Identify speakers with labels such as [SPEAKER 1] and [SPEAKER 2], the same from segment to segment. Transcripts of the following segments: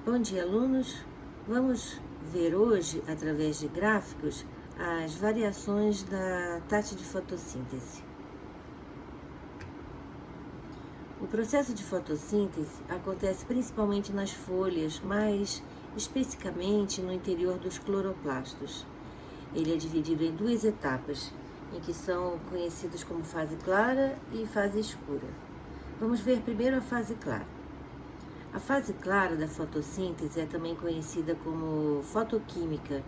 [SPEAKER 1] Bom dia, alunos! Vamos ver hoje, através de gráficos, as variações da taxa de fotossíntese. O processo de fotossíntese acontece principalmente nas folhas, mais especificamente no interior dos cloroplastos. Ele é dividido em duas etapas, em que são conhecidos como fase clara e fase escura. Vamos ver primeiro a fase clara. A fase clara da fotossíntese é também conhecida como fotoquímica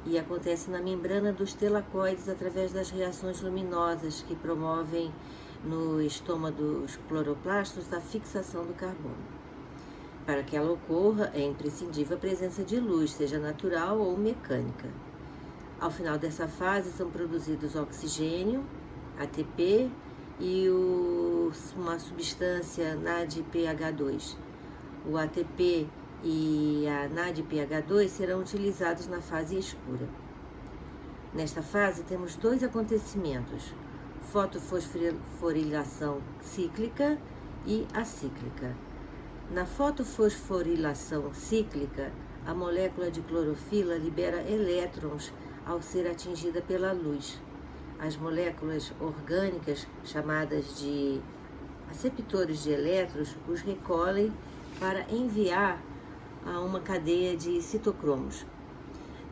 [SPEAKER 1] e acontece na membrana dos telacoides através das reações luminosas que promovem no estoma dos cloroplastos a fixação do carbono. Para que ela ocorra, é imprescindível a presença de luz, seja natural ou mecânica. Ao final dessa fase são produzidos oxigênio, ATP e uma substância NADPH2. O ATP e a NADPH2 serão utilizados na fase escura. Nesta fase temos dois acontecimentos: fotofosforilação cíclica e acíclica. Na fotofosforilação cíclica, a molécula de clorofila libera elétrons ao ser atingida pela luz. As moléculas orgânicas, chamadas de aceptores de elétrons, os recolhem para enviar a uma cadeia de citocromos.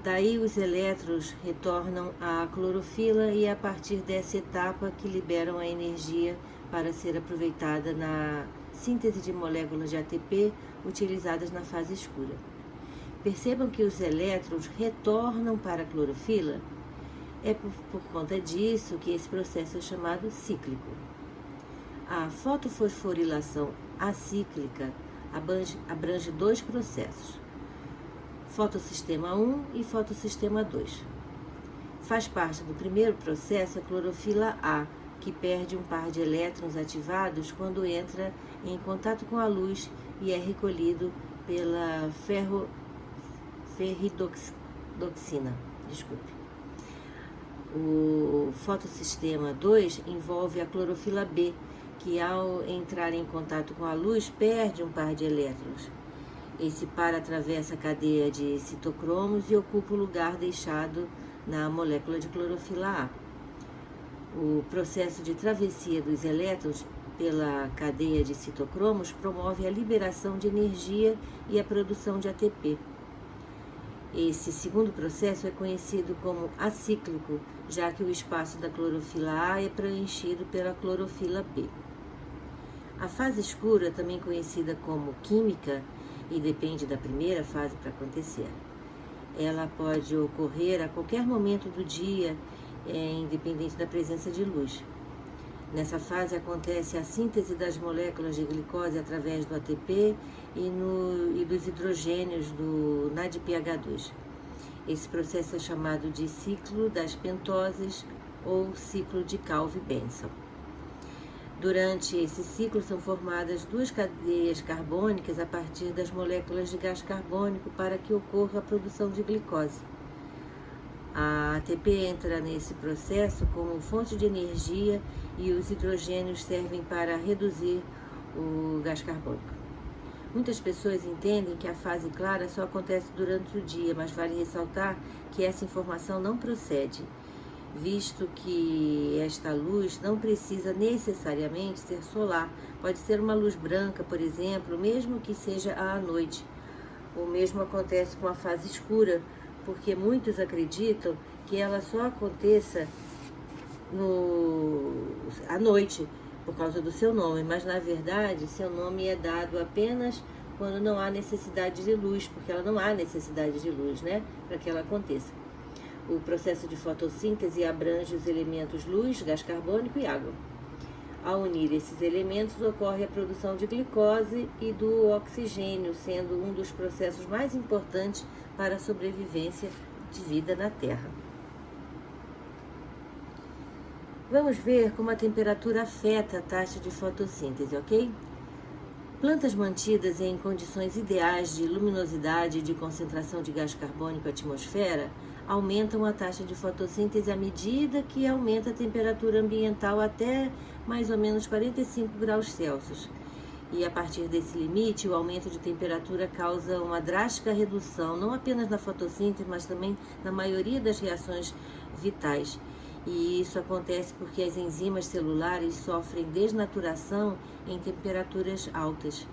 [SPEAKER 1] Daí os elétrons retornam à clorofila e é a partir dessa etapa que liberam a energia para ser aproveitada na síntese de moléculas de ATP utilizadas na fase escura. Percebam que os elétrons retornam para a clorofila. É por conta disso que esse processo é chamado cíclico. A fotofosforilação acíclica abrange dois processos, fotossistema 1 e fotossistema 2. Faz parte do primeiro processo a clorofila A, que perde um par de elétrons ativados quando entra em contato com a luz e é recolhido pela ferridoxina. O fotossistema 2 envolve a clorofila B, que ao entrar em contato com a luz perde um par de elétrons. Esse par atravessa a cadeia de citocromos e ocupa o lugar deixado na molécula de clorofila A. O processo de travessia dos elétrons pela cadeia de citocromos promove a liberação de energia e a produção de ATP. Esse segundo processo é conhecido como acíclico, já que o espaço da clorofila A é preenchido pela clorofila B. A fase escura, também conhecida como química, e depende da primeira fase para acontecer. Ela pode ocorrer a qualquer momento do dia, independente da presença de luz. Nessa fase acontece a síntese das moléculas de glicose através do ATP e dos hidrogênios do NADPH2. Esse processo é chamado de ciclo das pentoses ou ciclo de Calvin-Benson. Durante esse ciclo são formadas duas cadeias carbônicas a partir das moléculas de gás carbônico para que ocorra a produção de glicose. A ATP entra nesse processo como fonte de energia e os hidrogênios servem para reduzir o gás carbônico. Muitas pessoas entendem que a fase clara só acontece durante o dia, mas vale ressaltar que essa informação não procede, visto que esta luz não precisa necessariamente ser solar. Pode ser uma luz branca, por exemplo, mesmo que seja à noite. O mesmo acontece com a fase escura, porque muitos acreditam que ela só aconteça à noite, por causa do seu nome, mas na verdade seu nome é dado apenas quando não há necessidade de luz, porque ela não há necessidade de luz, para que ela aconteça. O processo de fotossíntese abrange os elementos luz, gás carbônico e água. Ao unir esses elementos, ocorre a produção de glicose e do oxigênio, sendo um dos processos mais importantes para a sobrevivência de vida na Terra. Vamos ver como a temperatura afeta a taxa de fotossíntese, ok? Plantas mantidas em condições ideais de luminosidade e de concentração de gás carbônico na atmosfera aumentam a taxa de fotossíntese à medida que aumenta a temperatura ambiental até mais ou menos 45 graus Celsius. E a partir desse limite, o aumento de temperatura causa uma drástica redução, não apenas na fotossíntese, mas também na maioria das reações vitais. E isso acontece porque as enzimas celulares sofrem desnaturação em temperaturas altas.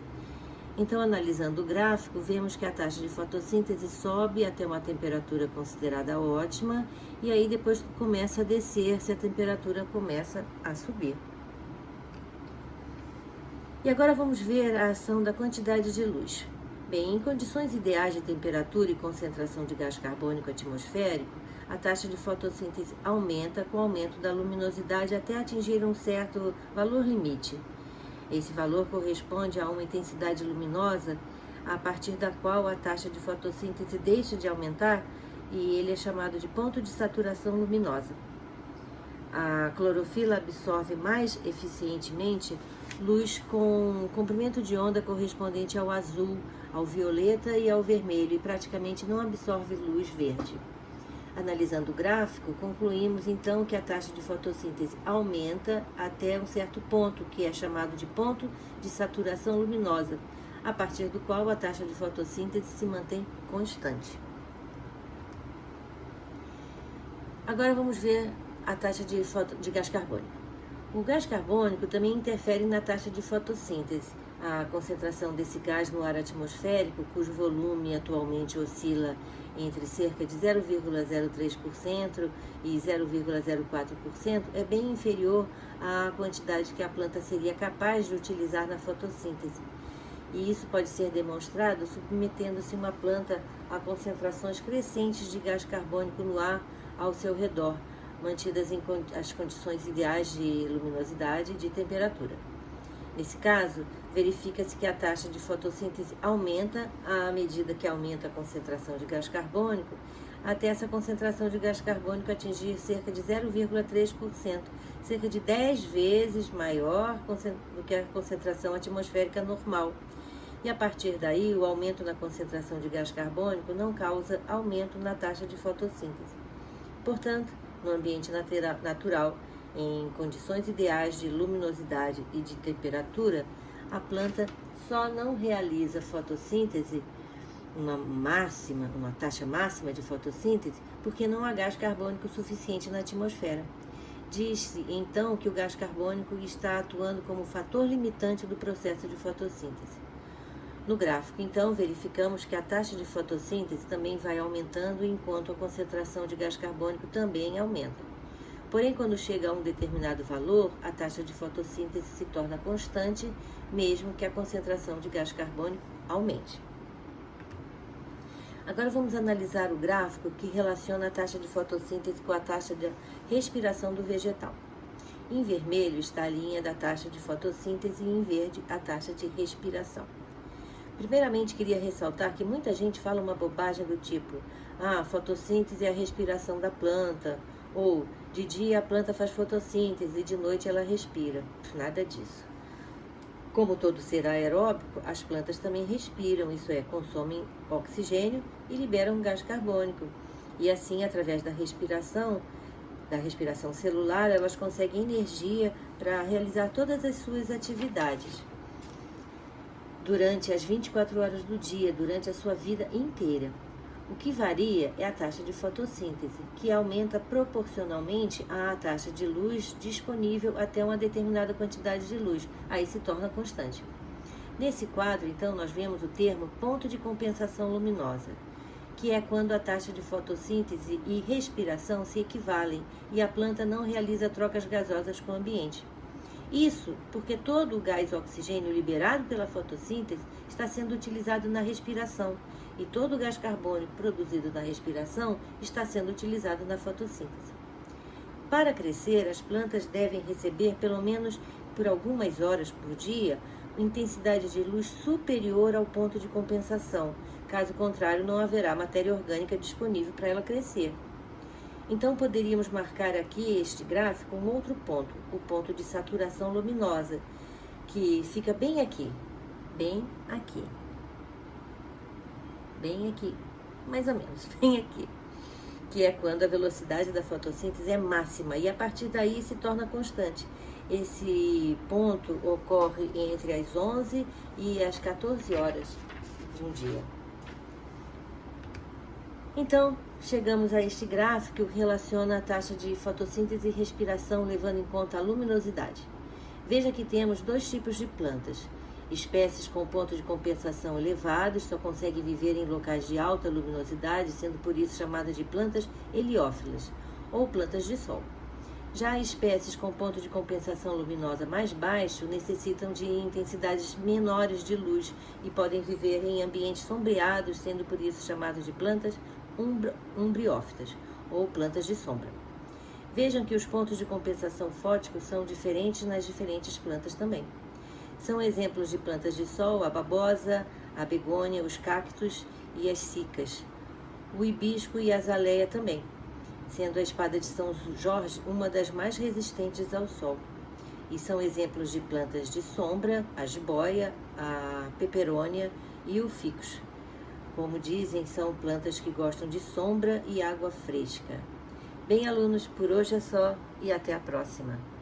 [SPEAKER 1] Então, analisando o gráfico, vemos que a taxa de fotossíntese sobe até uma temperatura considerada ótima e aí depois começa a descer se a temperatura começa a subir. E agora vamos ver a ação da quantidade de luz. Bem, em condições ideais de temperatura e concentração de gás carbônico atmosférico, a taxa de fotossíntese aumenta com o aumento da luminosidade até atingir um certo valor limite. Esse valor corresponde a uma intensidade luminosa a partir da qual a taxa de fotossíntese deixa de aumentar e ele é chamado de ponto de saturação luminosa. A clorofila absorve mais eficientemente luz com comprimento de onda correspondente ao azul, ao violeta e ao vermelho e praticamente não absorve luz verde. Analisando o gráfico, concluímos então que a taxa de fotossíntese aumenta até um certo ponto, que é chamado de ponto de saturação luminosa, a partir do qual a taxa de fotossíntese se mantém constante. Agora vamos ver a taxa de gás carbônico. O gás carbônico também interfere na taxa de fotossíntese. A concentração desse gás no ar atmosférico, cujo volume atualmente oscila entre cerca de 0,03% e 0,04%, é bem inferior à quantidade que a planta seria capaz de utilizar na fotossíntese. E isso pode ser demonstrado submetendo-se uma planta a concentrações crescentes de gás carbônico no ar ao seu redor, mantidas em as condições ideais de luminosidade e de temperatura. Nesse caso, verifica-se que a taxa de fotossíntese aumenta à medida que aumenta a concentração de gás carbônico, até essa concentração de gás carbônico atingir cerca de 0,3%, cerca de 10 vezes maior do que a concentração atmosférica normal. E a partir daí, o aumento na concentração de gás carbônico não causa aumento na taxa de fotossíntese. Portanto, no ambiente natural, em condições ideais de luminosidade e de temperatura, a planta só não realiza fotossíntese, uma taxa máxima de fotossíntese, porque não há gás carbônico suficiente na atmosfera. Diz-se, então, que o gás carbônico está atuando como fator limitante do processo de fotossíntese. No gráfico, então, verificamos que a taxa de fotossíntese também vai aumentando enquanto a concentração de gás carbônico também aumenta. Porém, quando chega a um determinado valor, a taxa de fotossíntese se torna constante, mesmo que a concentração de gás carbônico aumente. Agora vamos analisar o gráfico que relaciona a taxa de fotossíntese com a taxa de respiração do vegetal. Em vermelho está a linha da taxa de fotossíntese e em verde a taxa de respiração. Primeiramente, queria ressaltar que muita gente fala uma bobagem do tipo: a fotossíntese é a respiração da planta, ou de dia a planta faz fotossíntese e de noite ela respira. Nada disso. Como todo ser aeróbico, as plantas também respiram, isso é, consomem oxigênio e liberam gás carbônico. E assim, através da respiração celular, elas conseguem energia para realizar todas as suas atividades durante as 24 horas do dia, durante a sua vida inteira. O que varia é a taxa de fotossíntese, que aumenta proporcionalmente à taxa de luz disponível até uma determinada quantidade de luz, aí se torna constante. Nesse quadro, então, nós vemos o termo ponto de compensação luminosa, que é quando a taxa de fotossíntese e respiração se equivalem e a planta não realiza trocas gasosas com o ambiente. Isso porque todo o gás oxigênio liberado pela fotossíntese está sendo utilizado na respiração e todo o gás carbônico produzido na respiração está sendo utilizado na fotossíntese. Para crescer, as plantas devem receber, pelo menos por algumas horas por dia, uma intensidade de luz superior ao ponto de compensação. Caso contrário, não haverá matéria orgânica disponível para ela crescer. Então, poderíamos marcar aqui este gráfico um outro ponto, o ponto de saturação luminosa, que fica bem aqui, bem aqui, mais ou menos, bem aqui, que é quando a velocidade da fotossíntese é máxima e a partir daí se torna constante. Esse ponto ocorre entre as 11 e as 14 horas de um dia. Então, chegamos a este gráfico que relaciona a taxa de fotossíntese e respiração levando em conta a luminosidade. Veja que temos dois tipos de plantas. Espécies com ponto de compensação elevados só conseguem viver em locais de alta luminosidade, sendo por isso chamadas de plantas heliófilas, ou plantas de sol. Já espécies com ponto de compensação luminosa mais baixo necessitam de intensidades menores de luz e podem viver em ambientes sombreados, sendo por isso chamadas de plantas umbriófitas, ou plantas de sombra. Vejam que os pontos de compensação fóticos são diferentes nas diferentes plantas também. São exemplos de plantas de sol a babosa, a begônia, os cactos e as cicas, o hibisco e a azaleia também, sendo a espada de São Jorge uma das mais resistentes ao sol. E são exemplos de plantas de sombra, a jiboia, a peperônia e o ficus. Como dizem, são plantas que gostam de sombra e água fresca. Bem, alunos, por hoje é só e até a próxima.